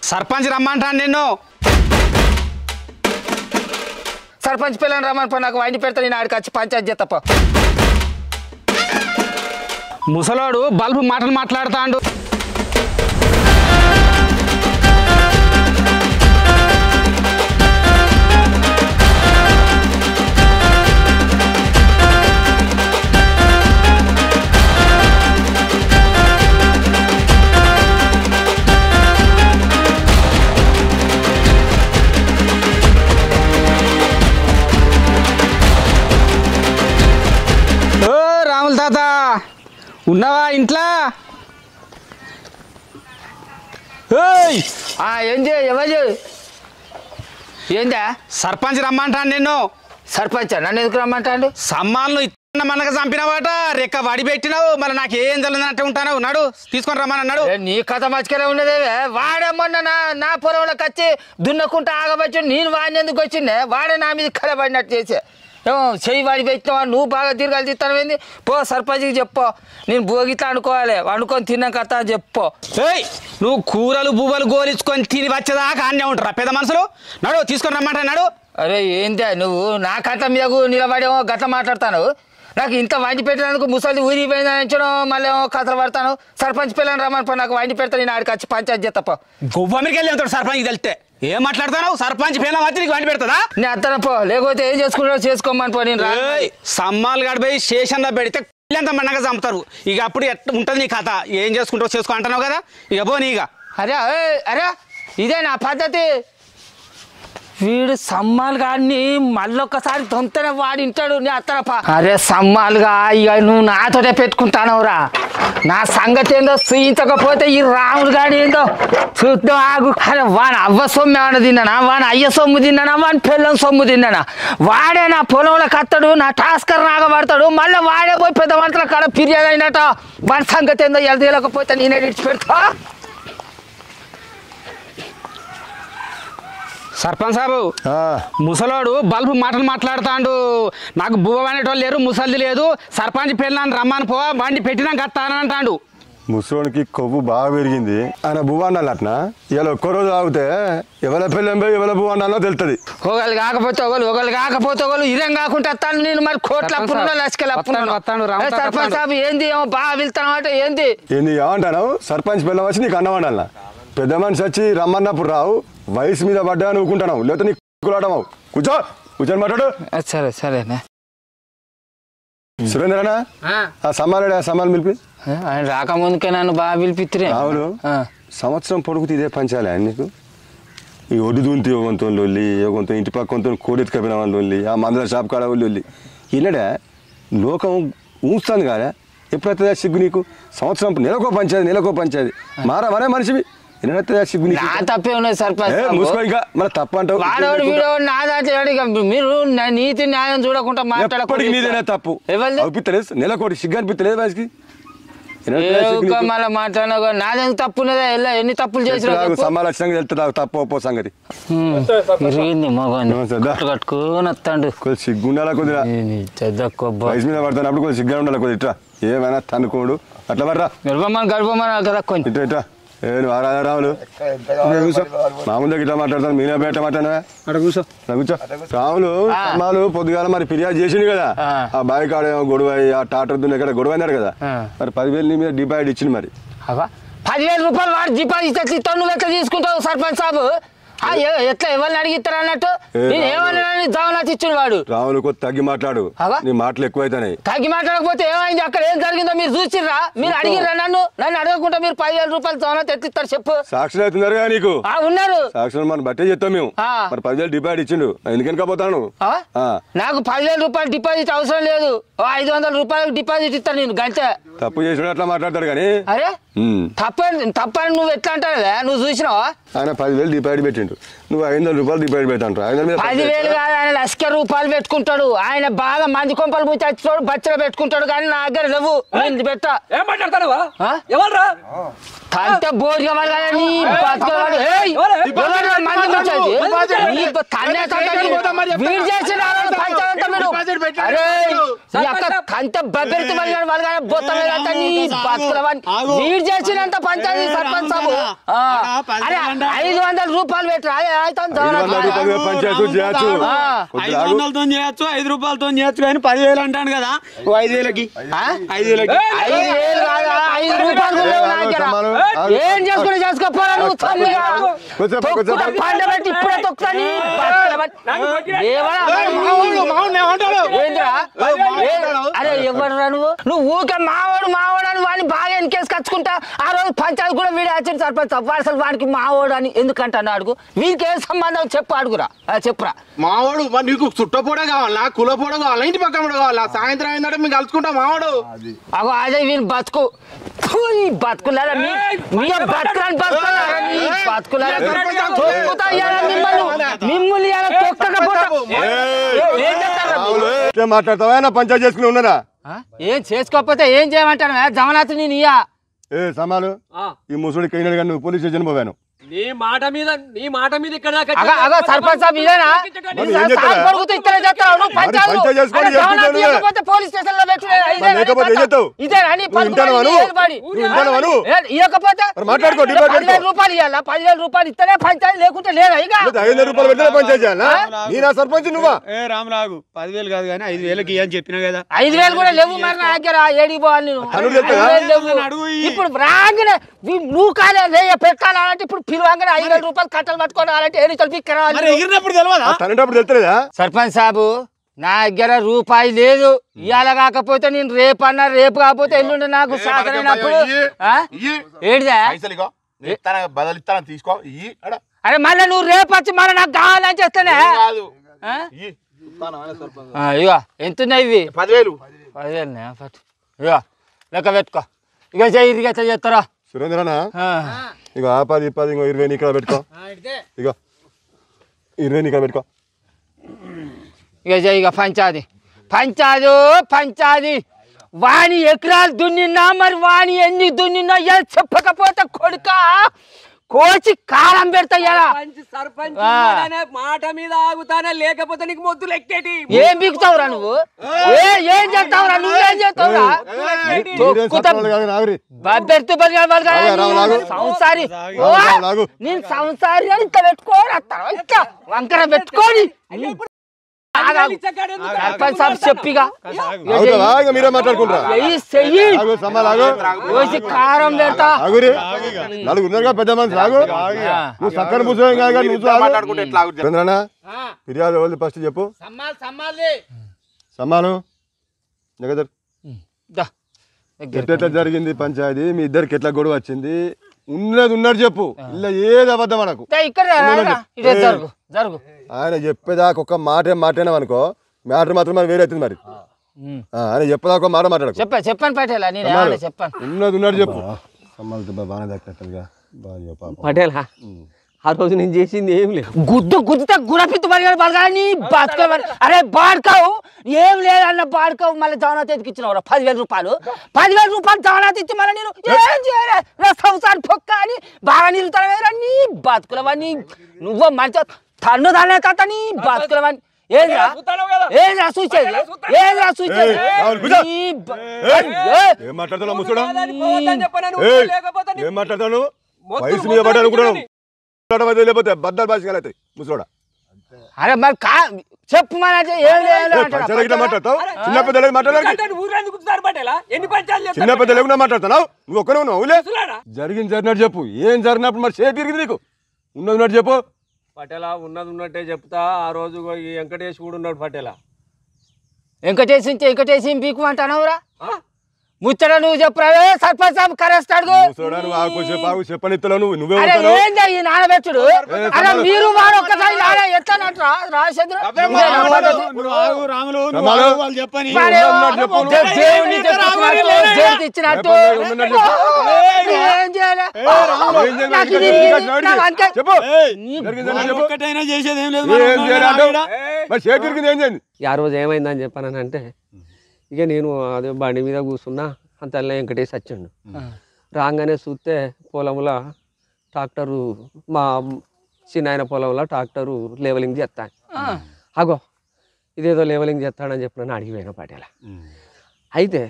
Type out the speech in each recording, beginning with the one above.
సర్పంచ్ రమ్మంటాను నిన్ను. సర్పంచ్ పిల్లని రమ్మని నాకు వండి పెడతా. నేను ఆడికి వచ్చి పంచాయతీ చేస్తా పో. ముసలోడు బల్బు మాటలు మాట్లాడుతాండు. రాముల తాత ఉన్నావా ఇంట్లో? ఏంది ఎవరు ఏందా? సర్పంచ్ రమ్మంటాను నిన్ను. సర్పంచ్ నన్ను ఎందుకు రమ్మంటాడు? సమ్మాలను మనకు చంపినవాట రెక్క వడి పెట్టినావు. మళ్ళీ నాకు ఏం తెలియదంటే ఉంటాను. నాడు తీసుకొని రమ్మని అన్నాడు. నీ కథ మర్చికెలా ఉన్నదేవే. వాడేమన్నా నా పొలంలోకి వచ్చి దున్నకుంటా ఆగబట్టి నేను వాడిని ఎందుకు వచ్చిండే? వాడే నా మీద కలబడినట్టు చేసే చెయ్యి వాడి పెట్టినావా? నువ్వు బాగా దీర్ఘాలు తీస్తాను ఏంది? పో సర్పంచ్కి చెప్పో నేను భోగితా అనుకోవాలి. వండుకొని తిన్నాం కథ అని చెప్పో. నువ్వు కూరలు బువ్వలు గోలించుకొని తిని వచ్చేదాకా అన్నే ఉంటారా పెద్ద మనుషులు? నడు తీసుకొని రమ్మంటున్నాడు. అరే ఏందా నువ్వు నా కథ మీద నిలబడేమో గట్ల మాట్లాడతాను. నాకు ఇంత వండి పెట్టినందుకు ముసలి ఊరిపోయిందని మళ్ళీ కథలు పడతాను. సర్పంచ్ పిల్లని రమ్మని నాకు వండి పెడతా. నేను ఆడికి వచ్చి పంచాయతీ చేస్తా. గొవ్వమికి వెళ్ళి వెళ్తాడు సర్పంచ్ తెలితే. ఏం మాట్లాడతావు? సర్పంచ్ పిల్ల వచ్చి నీకు వండి పెడతా? నేను అత్తన పో, లేకపోతే ఏం చేసుకుంటారో చేసుకోమని పో. నేను సమ్మాలు గడిపోయి స్టేషన్లో పెడితే ఎంత మన్నగా చంపుతారు. ఇక అప్పుడు ఎట్లా ఉంటుంది నీ కథ? ఏం చేసుకుంటావు చేసుకో అంటున్నావు కదా. ఇక పో నీగా. అరే అరే ఇదే నా పద్ధతి. వీడు సమ్మాలుగా అన్ని మళ్ళొక్కసారి తొంతనే వాడి ఇంటాడు. నీ అత్తనపా. అరే సమ్మాలుగా ఇక నువ్వు నాతోటే పెట్టుకుంటానవురా. నా సంగతి ఏందో చూయించకపోతే ఈ రాములు గాడి ఏందో చూద్దాం ఆగు. అరే వాని అవ్వ సొమ్ము ఏమన్నా తిన్నానా? వాని అయ్య సొమ్ము తిన్నానా? వాని పిల్లం సొమ్ము తిన్నానా? వాడే నా పొలంలో కత్తాడు, నా టాస్కర్ నాగబడతాడు. మళ్ళీ వాడే పోయి పెద్ద వంటల కాడ ఫిర్యాదు అయినట్ట. వాని సంగతి ఏందో ఎలా తెలియకపోతే నేనే విడిచిపెడతా. సర్పంచ్ సాబు, ముసలోడు బల్బు మాటలు మాట్లాడుతాండు. నాకు బువ్వ అనేటోళ్ళు లేరు, ముసలిది లేదు. సర్పంచ్ పిల్లని రమ్మని పో, బండి పెట్టినాక వస్తానంటాడు. ముసలోనికి కొవ్వు బాగా పెరిగింది. ఆయన బువ్వ అన్నాను అట్నా. ఇలా ఒక్క రోజు ఆగితే ఎవరి పిల్లం పోయి ఎవరి బువ్వ అన్నాలో తెలుస్తుంది. ఒకళ్ళు కాకపోతే ఒకళ్ళు కాకపోతే ఒకళ్ళు ఇదేం కాకుండా వస్తాను నేను. మరి కోట్ల అప్పుడున్నా లక్షల అప్పుడున్నాను. సర్పంచ్ సాబు ఏంది ఏమో బాగా వెళ్తాను అంటే ఏంది ఏమంటాను? సర్పంచ్ పిల్లం వచ్చి నీకు అన్నవాడాలన్నా. పెద్ద మనిషి వచ్చి రమ్మన్నప్పుడు రావు. వయసు మీద పడ్డా నువ్వుకుంటున్నావు, లేకపోతే నీకు ఆడమావు. కూర్చొని మాట్లాడు. సరే సరేనా సురేంద్రనా? ఆ సమ్మాలు పిలిపి. ఆయన రాకముందుకే నన్ను బాగా పిలిపిత్తిరే. అవును, సంవత్సరం పొడుగుతూ ఇదే పంచాలి ఆయన నీకు. ఈ ఒడ్డు దూంతి యోగంతో లొల్లి, యోగంతో ఇంటి పక్కంతో కోడెత్తుకపోయిన వాళ్ళు లొల్లి, ఆ మందుల షాప్ కాడ లొల్లి. ఈయనడే లోకం ఊస్తుంది కాదా? ఎప్పుడైతే సిగ్గు నీకు? సంవత్సరం నెలకో పంచాది మారే మనిషివి. తప్పే ఉన్నది సర్పంచ్. మన తప్ప అంటావు. నా దాంట్లో మీరు నీతి న్యాయం చూడకుండా మాట్లాడకూడదు. మీదేనా తప్పు? అనిపిస్తలేదు నెలకోటి సిగ్గు అనిపిస్తలేదు వయసుకి. మళ్ళీ మాట్లాడినా నాదేం తప్పు ఉన్నదా? ఎన్ని తప్పులు చేసిన సమాలక్షణంగా వెళ్తా తప్పు ఒప్పో సంగతి. కట్టుకొని వస్తాడు. కొద్ది సిగ్గు ఉండాలా? కొద్దిగా వయసు మీద పడతానప్పుడు కొద్దిగా సిగ్గా ఉండాలి. కొద్ది ఇట్లా ఏమైనా తనుకోడు అట్లా పడరా. గడపమని ఇట్లా ఇట్లా రాములు మామూలుగా ఇట్లా మాట్లాడతాను. మీనే ఎట్లా మాట్లాడినా? కూర్చో. రాములు అమ్మాలు పొద్దుగాల మరి ఫిర్యాదు చేసింది కదా. ఆ బావి కాడ గొడవ, ఆ టాటర్ దున్న ఇక్కడ గొడవ అన్నారు కదా. మరి 10,000 నీ మీద డిపాజిట్ ఇచ్చింది. మరి 10,000 రూపాయలు వాడు డిపాజిట్ ఇస్తాను. నువ్వు ఎట్లా తీసుకుంటావు సర్పంచ్ సాబు? ఎట్లా ఎవరిని అడిగిస్తారు అన్నట్టు? నేను ఏమన్నా దావనాథ్ ఇచ్చిన వాడు. రాములు కొద్ది తగ్గి మాట్లాడు, నీ మాటలు ఎక్కువైతున్నాయి. తగ్గి మాట్లాడకపోతే ఏమైంది? అక్కడ ఏం జరిగిందో మీరు చూసిర్రా? మీరు అడిగిర్రా? నన్ను అడగకుండా మీరు 10,000 రూపాయలు దావనాథ్ ఎట్లిస్తారు చెప్పు? సాక్షులు అవుతున్నారు కదా నీకు? ఉన్నారు సాక్షులు మనం బట్టే చెప్తాం మేము. మరి 10,000 డిపాజిట్ ఇచ్చిండు, ఎందుకని పోతాను? నాకు 10,000 రూపాయలు డిపాజిట్ అవసరం లేదు. 500 రూపాయలు డిపాజిట్ ఇస్తాను నేను గంటే. తప్పు చేసిన అట్లా మాట్లాడతాడు కానీ. అరే తప్పని నువ్వు ఎట్లా అంటావు? నువ్వు చూసినావా? ఆయన 10,000 డిపాజిట్ పెట్టిండు. నువ్వు 500 రూపాయలు డిపాజిట్ పెట్టంటారు 10,000 కాదు ఆయన ₹1,00,000 పెట్టుకుంటాడు ఆయన బాగా మంది కొంపలు ముచ్చాడు బచ్చలు పెట్టుకుంటాడు కానీ నా దగ్గర లేవు నేను పెట్ట ఏం మాట్లాడతావా ఎవరురా తంత బోర్గా వాళ్ళని బతకవాడు ఏయ్ ఎవరు మంది ముచ్చాది నీ తన్నే తంత వీడి చేసిన పంచాయత మీరు అరే నీ అక్క తంత బెబెర్తి వాళ్ళని బొత్తమే అంత నీ బతకవాని వీడి చేసినంత పంచాయతీ సర్పంచ్ సాబు అరే ₹500 పెట్టరా పంచాయతీ చేయొచ్చు 500తో చేయొచ్చు ₹5 చేయొచ్చు కానీ 10,000 అంటాను కదా 5,000కి 5,000 ఏం చేసుకుని చేసుకోపోరా నువ్వు పండబెట్టి ఇప్పుడే తొక్కుతాని అరే ఎవరురా నువ్వు ఊకే మావాడు అని వాడిని బాగా ఎన్కేసి కచ్చుకుంటా ఆ రోజు పంచాయతీ కూడా వీడు వచ్చింది సర్పంచ్ అసలు వాడికి మావాడు అని ఎందుకంటాను అడుగు వీరికి ఏం సంబంధం చెప్పు అడుగురా చెప్పురా మావాడు మరి నీకు చుట్టపోడే కావాలా కులపోడే కావాలా ఇంటి పక్కన కూడా కావాలా సాయంత్రం అయిందంటే మేము కలుసుకుంటాం మావాడు అగో అదే వీళ్ళు బతుకు బతుకులారా బతుకులని బతుకులారా మిమ్మల్ని మాట్లాడతావా పంచాయతీ చేసుకుని ఉన్నారా ఏం చేసుకోకపోతే ఏం చేయమంటాను జమనాథ్ నేను ఇయ్యా సమాలు ఈ ముసుడికి అయినాడు కానీ నువ్వు పోలీస్ స్టేషన్ పోయాను నీ మాట మీద ఇక్కడ సర్పంచ్ సాబ్ ఇదేనా పోలీస్ స్టేషన్ లో రూపాయలు ఇవ్వాలా 10,000 రూపాయలు ఇస్తేనే పంచాయతీ లేకుంటే లేదా ఇక 500 రూపాయలు పెట్టిన పంచాయతీ చేయాలా నీనా సర్పంచ్ నువ్వా రామరాగు 10,000 కాదు కానీ 5,000కి అని చెప్పినా కదా 5,000 కూడా లేవు మరి నా దగ్గర ఏడికి పోవాలి ఇప్పుడు రాగానే నువ్వు కాలే పెట్టాలంటే ఇప్పుడు పిలువంగానే 5,000 రూపాయలు కట్టలు పట్టుకోవాలంటే సర్పంచ్ సాబు నా దగ్గర రూపాయి లేదు ఇవాళ కాకపోతే నేను రేపు కాకపోతే ఎల్లుండి నాకు సాధనప్పుడు తీసుకో అరే మళ్ళీ నువ్వు రేపు వచ్చి మళ్ళీ నాకు కావాలని చేస్తానే ఇక ఎంతున్నాయి ఇవి 10,000 ఇక లెక్క పెట్టుకో ఇక చెయ్యి చేస్తారా సురేంద్రనా ఇక ఆ 10 ఇంకో 20 ఇక్కడ పెట్టుకో ఇక 20 ఇక్కడ పెట్టుకో ఇక పంచాది వాణి ఎకరాలు దున్నినా మరి వాణి ఎన్ని దున్నినా చెప్పకపోతే కొడుక కోచి కారం పెడతా సర్పంచ్ మాట మీద ఆగుతానే లేకపోతే నీకు మొద్దులు ఎక్కేటి ఏం బిగుతావురా నువ్వు ఏం చేస్తావురా నువ్వేం చేస్తావురా సంసారి నేను సంసారి అని ఇంత పెట్టుకోని వస్తాను ఇంత వంకర పెట్టుకోని సర్పంచ్ సాబ్ చెప్పిగా మీరే మాట్లాడుకుంటారా కారం పెడతా నలుగురుగా పెద్ద మనిషి రాగు నువ్వు చక్కని ముసలి ఫిర్యాదు ఎవరు ఫస్ట్ చెప్పు సమ్మాలు జగదర్ ఎట్లా జరిగింది పంచాయతీ మీ ఇద్దరికి ఎట్లా గొడవ వచ్చింది ఉన్నది చెప్పు ఇలా ఏది అబద్ధం అనకు ఆయన చెప్పేదాకా ఒక మాటేనా అనుకో మ్యాటర్ మాత్రం మరి వేరే అవుతుంది మరి ఆయన చెప్పేదాకా ఒక మాట మాట్లాడకు చెప్పాను ఉన్నది చెప్పు పటేలా ఆ రోజు నేను చేసింది ఏం లేదు గుద్దుతే గురపిత్తు బలగాని బతకమని అరే బాడుకావు ఏం లేదన్న బాడుకావు మళ్ళీ జవనాథ్ ఎత్తికిచ్చినావు 10,000 రూపాయలు 10,000 రూపాయలు జవనాథ్ ఇచ్చి మళ్ళీ నేను ఏం చేయలే సంసారం పొక్క అని బాగా నిలుతావేరా నీ బతుకులవని నువ్వు మంచి తన్ను దానే తాత నీ బతుకులవని ఏదిరా చూసేది లేకపోతే బద్దలు భాష ముసలోడా అరే మరి చెప్పు మాట్లాడతావు చిన్న పెద్దలు మాట్లాడాలి చిన్న పెద్దలు మాట్లాడుతున్నావు నువ్వు ఒక్కనే ఉన్నావు జరిగినట్టు చెప్పు ఏం జరిగినప్పుడు మరి చేతి తిరిగింది నీకు ఉన్నట్టు చెప్పు పటేలా ఉన్నట్టే చెప్తా ఆ రోజు వెంకటేష్ కూడా ఉన్నాడు పటేలా వెంకటేసి పీకు అంటానవురా ముచ్చట నువ్వు చెప్పురా సర్పంచ్ సాబ్ కరేస్తాడు నానబెట్టుడు అలా మీరు వాడు ఒక్కసారి ఎట్లా రాజేంద్ర ఇచ్చినట్టు ఏం చేయాలి ఒక్కటైనా చేసేది ఏం లేదు ఆ రోజు ఏమైందని చెప్పానంటే ఇక నేను అదే బండి మీద కూర్చున్నా అంతలో వెంకటేష్ వచ్చిండు రాగానే చూస్తే పొలంలో ట్రాక్టరు మా చిన్న పొలంలో ట్రాక్టరు లెవెలింగ్ చేస్తాను అగో ఇదేదో లెవెలింగ్ చేస్తాడని చెప్పి నన్ను అడిగిపోయిన పటేల అయితే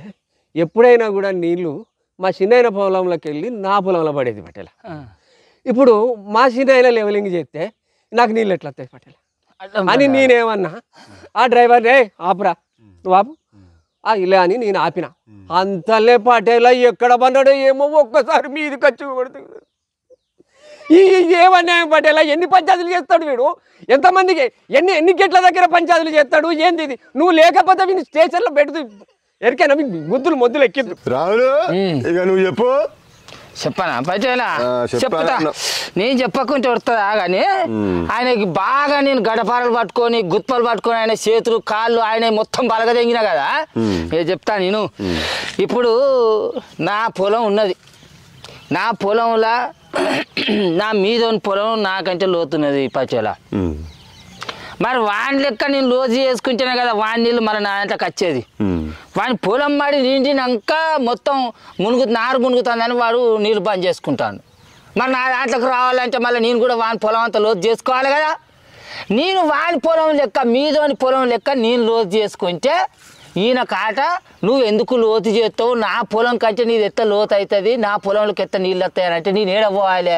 ఎప్పుడైనా కూడా నీళ్ళు మా చిన్న పొలంలోకి వెళ్ళి నా పొలంలో పడేది పటేల ఇప్పుడు మా చిన్న లెవెలింగ్ చేస్తే నాకు నీళ్ళు ఎట్లా వస్తాయి పటేల అని నేనేమన్నా ఆ డ్రైవర్ రే ఆపురా నువ్వు ఆపు ఇలా అని నేను ఆపిన అంతలే పటేల ఎక్కడ పన్నాడో ఏమో ఒక్కసారి మీది ఖర్చు పడుతుంది ఏమన్నాయం పటేల ఎన్ని పంచాయతీలు చేస్తాడు వీడు ఎంతమందికి ఎన్ని గేట్ల దగ్గర పంచాయతీలు చేస్తాడు ఏంది ఇది నువ్వు లేకపోతే వీని స్టేషన్లో పెడుతూ ఎరికైనా ముద్దులు ఎక్కింది రావులు ఇక నువ్వు చెప్పు చెప్పనా పటేలా చెప్తా నేను చెప్పకుంటే వస్తుందా కానీ ఆయనకి బాగా నేను గడపారలు పట్టుకొని గుత్పలు పట్టుకొని ఆయన చేతులు కాళ్ళు ఆయన మొత్తం బలగదెంగినా కదా చెప్తా నేను ఇప్పుడు నా పొలం ఉన్నది నా పొలంలో నా మీద పొలం నాకంటే లోతున్నది పటేలా మరి వాని లెక్క నేను లోతు చేసుకుంటేనే కదా వాని నీళ్ళు మరి నా అంతకు వచ్చేది వాని పొలం పడి నిండినాక మొత్తం నారు మునుగుతుందని వాడు నీళ్ళు బంద్ చేసుకుంటాను మరి నా దాంట్లోకి రావాలంటే మళ్ళీ నేను కూడా వాని పొలం అంతా లోతు చేసుకోవాలి కదా నేను వాని పొలం లెక్క మీదోని పొలం లెక్క నేను లోతు చేసుకుంటే ఈయన కాట నువ్వు ఎందుకు లోతు చేస్తావు నా పొలం కంటే నీది ఎత్త లోతు అవుతుంది నా పొలంలోకి ఎత్త నీళ్ళు వస్తాయనంటే నేను ఏడపోవాలి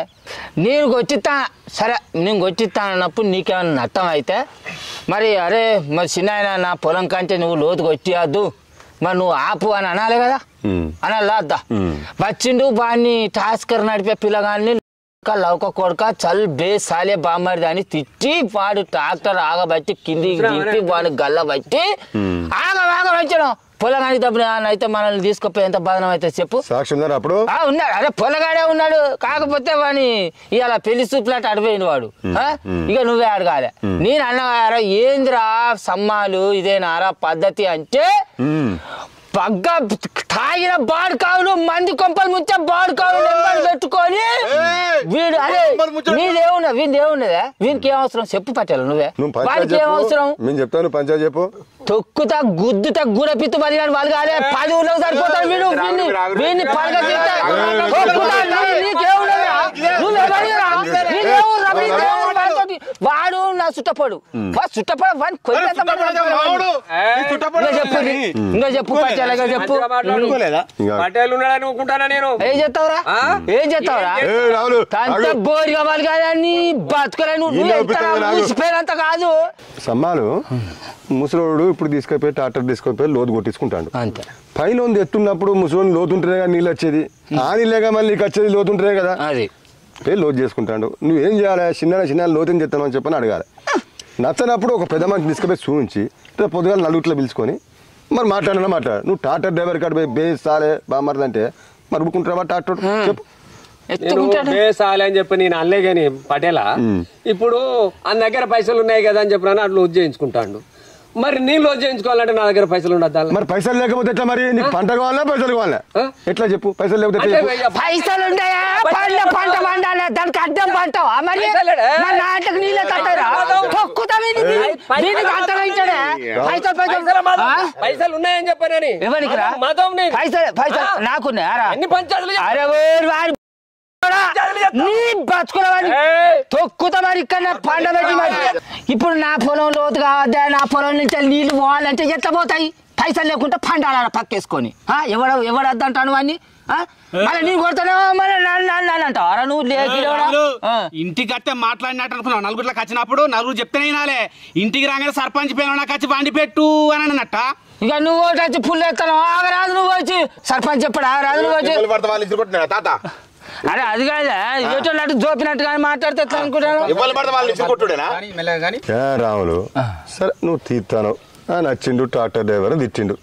నేను కొట్టిస్తా సరే నేను కొట్టిస్తాను అన్నప్పుడు నీకేమైనా నష్టం అయితే మరి అరే మరి చిన్న నా పొలం కంటే నువ్వు లోతు కొట్టియద్దు మరి నువ్వు ఆపు అని అనాలి కదా అనాలి వద్దా వచ్చిండు వాడిని టాస్కర్ నడిపే పిల్లగాన్ని లౌక కొడుక చల్ బే సాలే బామ్మడి అని తిట్టి వాడు ట్రాక్టర్ ఆగబట్టి కిందికి దింపి వాడిని గల్ల బట్టి ఆగబట్టడం పొలగానికి తప్పుడు అయితే మనల్ని తీసుకుపోయి ఎంత బాధనం అయితే చెప్పు అప్పుడు ఉన్నాడు అదే పొలగాడే ఉన్నాడు కాకపోతే వాడిని ఇవాళ పెళ్లి చూపులాట అడిపోయింది వాడు ఇక నువ్వే అడగాలి నేను అన్నవారా ఏందిరా సమ్మాలు ఇదేనారా పద్ధతి అంటే పగ్గ తాగిన బాడుకావులు మంది కొంపలు ముంచే బాడుకావులు నెంబర్ పెట్టుకొని వీడు అదే నీదేమున్నా వీనిదేమున్నదా వీనికి ఏం అవసరం చెప్పు పట్టాలి నువ్వే వాడికి ఏం అవసరం నేను చెప్తాను పంచాయతీ చెప్పు తొక్కుతా గుద్దుతా గురపిత్తు పది కానీ వాళ్ళు కాలే 10 ఊళ్ళకి సరిపోతాడు వీడు వీడిని పడగ వాడు నా చుట్టపడు ఇంకా చెప్పు చెప్పు ఏం చెప్తావురా ఏం చెప్తావురా అంత బోరి కావాలి కదా నీ బతుకులే నువ్వుపోయినంత కాదు సమ్మాలు ముసలోడు ఇప్పుడు తీసుకుపోయి ట్రాక్టర్ తీసుకుపోయి లోతు కొట్టించుకుంటాడు అంతే పైన ఎత్తున్నప్పుడు ముసలోని లోతుంటేనే కదా నీళ్ళు వచ్చేది ఆ నీళ్ళగా మళ్ళీ నీకు వచ్చేది లోతుంటేనే కదా అది లోతు చేసుకుంటాడు నువ్వేం చేయాలి చిన్న లోతుని చెప్తామని చెప్పని అడగాలి నచ్చనప్పుడు ఒక పెద్ద మనిషి తీసుకుపోయి చూపించి రేపు పొద్దుగా నలుగుట్లో పిలుచుకొని మరి మాట్లాడు నువ్వు ట్రాక్టర్ డ్రైవర్ కాడ పోయి బేసాలే బామర్దంటే మరి ఊరుకుంటావా ట్రాక్టర్ చెప్పు బేసాలే అని చెప్పి నేను అనలే కానీ పటేలా ఇప్పుడు అన్న దగ్గర పైసలు ఉన్నాయి కదా అని చెప్పినా అట్లా లోతు చేయించుకుంటాడు మరి నేను లోతు చేయించుకోవాలంటే నా దగ్గర పైసలు ఉండద్దు మరి పైసలు లేకపోతే ఎట్లా మరి నీకు పంట కావాలా పైసలు కావాలా ఎట్లా చెప్పు పైసలు లేకపోతే పైసలు ఉంటాయా పంట పండాలి దానికి అడ్డం పంటావా మరి నాటకు నీళ్ళే తట్టారా పైసలు ఉన్నాయని చెప్పానని పైసలు నాకున్నాయా ఎన్ని పంచాయతీలు అరే నీ బతుకులవని తొక్కుతా మరి ఇక్కడ పండబెట్టి మరి ఇప్పుడు నా పొలం లోతు కావద్దా నా పొలం నుంచి నీళ్లు పోవాలంటే ఎట్లా పోతాయి పైసలు లేకుంటే పండాల పక్కేసుకొని ఎవడద్దంటాను వాడిని మళ్ళీ నేను కొడతాను మళ్ళీ అంటావు అరా నువ్వు ఇంటికి వస్తే మాట్లాడినట్టు అనుకున్నావు నలుగురిలోకి వచ్చినప్పుడు నలుగురు చెప్తేనే వినాలే ఇంటికి రాగానే సర్పంచ్ పేరు నాకు వచ్చి బండి పెట్టు అని అన్నట్ట ఇక నువ్వు ఒకటి వచ్చి పుల్లు ఎత్తాను ఆగరాదు నువ్వు వచ్చి సర్పంచ్ చెప్పడా రాదు నువ్వు వచ్చి తాత అరే అది కాదా ఎటు జోపినట్టు కానీ మాట్లాడితే ఎట్లా అనుకుంటాను రాములు సరే నువ్వు తీస్తాను నచ్చిండు ట్రాక్టర్ డ్రైవర్ తిట్టిండు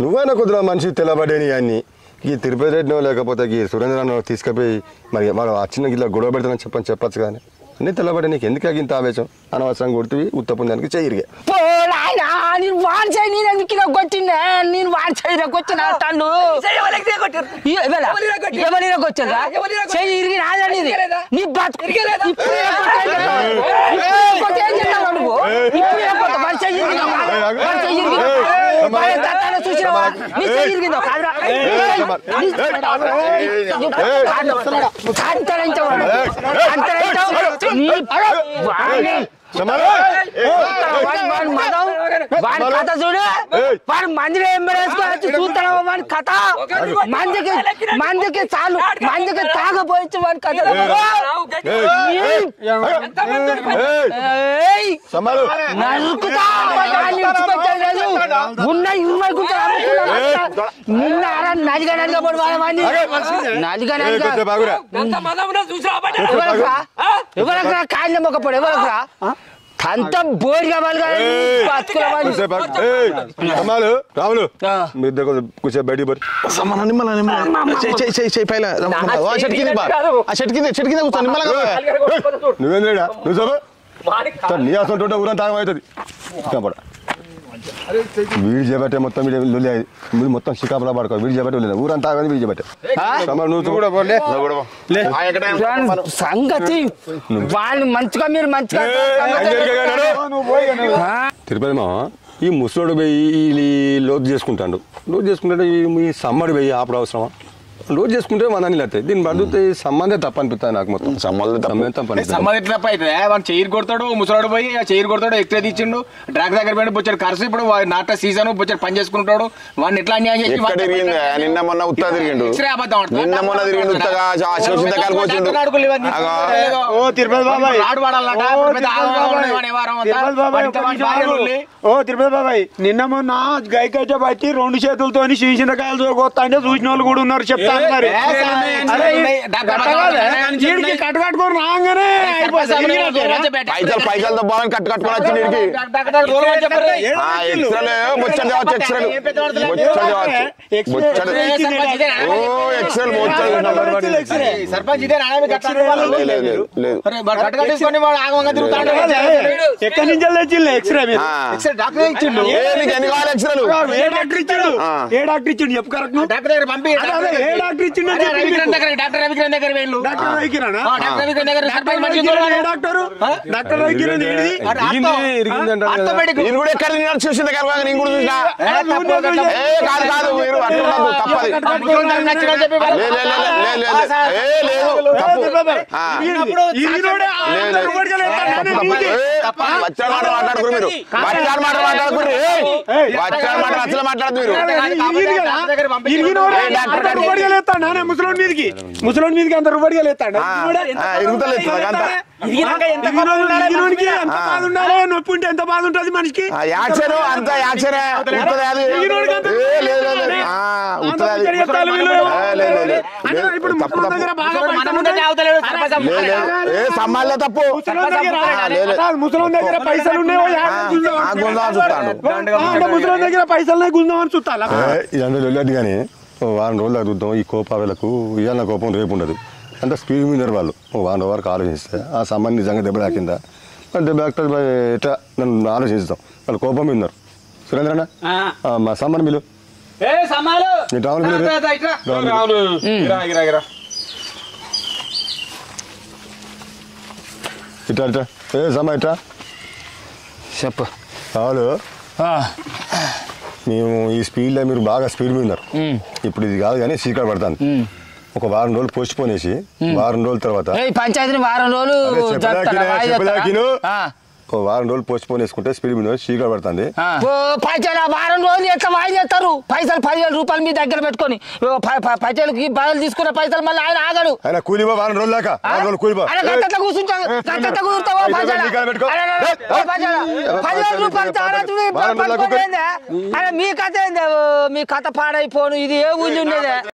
నువ్వైనా కొద్దిగా మనిషి తెల్లబడేని అన్ని ఈ తిరుపతి రెడ్డినో లేకపోతే ఈ సురేంద్రనో తీసుకుపోయి మరి మనం ఆ చిన్న గిట్లా గొడవ పెడతానని చెప్పచ్చు కానీ అన్నీ తెల్లబడే నీకు ఎందుకు ఇంత ఆవేశం అనవసరంగా కొడుతుంది ఉత్తపుందానికి చెయ్యిరిగా నేను వాడి చేయి నేను ఎందుకు కొట్టిండే నేను వాడి చేయి కొట్టిన తను ఎవరిలోకి వచ్చారా చెయ్యి ఇరిగి రాదండి ఇది నీ బతుకు చూసినావా నీ చెయ్యి ఇరిగిందో కాదురా వాడి కథ చూడు వాడు మందిలో ఎంబడేసుకోవచ్చు చూస్తాడు వాడి కథ మందికి చాలు మందికి తాగపోయచ్చు వాడి కథ నరుకుతా ఉన్న 20 గుంటలు నిన్న నదిగా నడిగబడి నదిగా ఎవరక్కడ కాయలు మొక్కపోడు ఎవరక్కడ అంత బోర్గా రాములు మీ దగ్గర కూర్చో బయటికి పోయి నువ్వేంద్రా నువ్వు చదువు నీ అసలు ఊరంతా అవుతుంది వీడి చేపట్టే మొత్తం మీరు మొత్తం షికాపులా పడుకో వీడి చేపట్టే లేదు ఊరంతా వీడి చేపట్టే సంగతి వాళ్ళు మంచిగా మీరు మంచిగా తిరుపతి మా ఈ ముసలోడు పోయి లోతు చేసుకుంటాడు లోతు చేసుకుంటే ఈ సమ్మడి పోయి ఆపడం అవసరమా లోడ్ చేసుకుంటే మన అన్ని లేతాయి దీన్ని పడుతుంది సంబంధం తప్ప అనిపిస్తుంది నాకు మొత్తం సంబంధం తప్ప తప్ప అయితే వాడు చైర్ కొడతాడు ముసలాడు పోయి ఆ చైర్ కొడతాడు ఎక్స్ట్రా ఇచ్చిండు డ్రాగ్ దగ్గర పోయి బొచ్చాడు ఖర్చు ఇప్పుడు నాట సీజన్ బొచ్చాడు పని చేసుకుంటాడు వాడిని ఎట్లా అన్యాయం చేసి నిన్న మొన్న ఉత్తా తిరిగిండు నిన్న మొన్న తిరిగిండు తిరుపతి బాబాయ్ నిన్న మొన్న గైకైతే బట్టి 2 చేతులతో చింతకాయలు కొత్త అంటే చూసిన వాళ్ళు కూడా ఉన్నారు చెప్తాను మరి కట్టుకొని రాగానే పైసలతో బాగా కట్టుకొని వచ్చి ఎక్కడి నుంచి తెచ్చిండు ఎక్స్రే ఏ డాక్టర్ ఇచ్చిండు చెప్పు కరెక్ట్ డాక్టర్ ఇచ్చిండు ముసలోని మీదకి అంత రుబడిగా లేస్తాడు నొప్పి ఉంటే ఎంత బాధ ఉంటుంది మనిషికి సమ్మాల్లో తప్పు ముసలోని దగ్గర పైసలు ఉన్నాయో ముసలోని దగ్గర పైసలు గుందామని చూస్తాను ఇదంతా కానీ వారం రోజులకు చూద్దాం ఈ కోపాలకు ఇవాళ కోపం రేపు ఉండదు అంత స్పీడ్ మీద వాళ్ళు వారం వరకు ఆలోచిస్తే ఆ సంబంధం నిజంగా దెబ్బ తాకిందా దెబ్బ తాకుతుంది ఎట్లా నన్ను ఆలోచిస్తాం వాళ్ళు కోపం మీద ఉన్నారు సురేంద్రన్న మా సంబంధం బిల్లు ఇట్లా ఇట్లా సమ్మా ఇట్లా చెప్పు రావులు మేము ఈ స్పీడ్లో మీరు బాగా స్పీడ్ మీద ఉన్నారు ఇప్పుడు ఇది కాదు కానీ సీక్రెట్ పడతాను ఒక వారం రోజులు పోస్ట్ పోన్ వేసి వారం రోజుల తర్వాత పంచాయతీని వారం రోజులు వారం రోజులు పోస్ట్ పోన్ వేసుకుంటే స్పీడ్ మీద సీక్రెట్ పడుతుంది వారం రోజులు ఎట్లా వాయి చేస్తారు పైసలు 10,000 రూపాయలు మీ దగ్గర పెట్టుకొని పంచాయతీకి బదులు తీసుకున్న పైసలు మళ్ళీ ఆయన ఆగడు ఆయన కూలిపో వారం రోజుల దాకా కూలిపో కూర్చుంటావు 10,000 రూపాయలు మీ కథ ఏంది మీ కథ పాడైపోను ఇది ఏ ఊళ్ళో ఉండేదే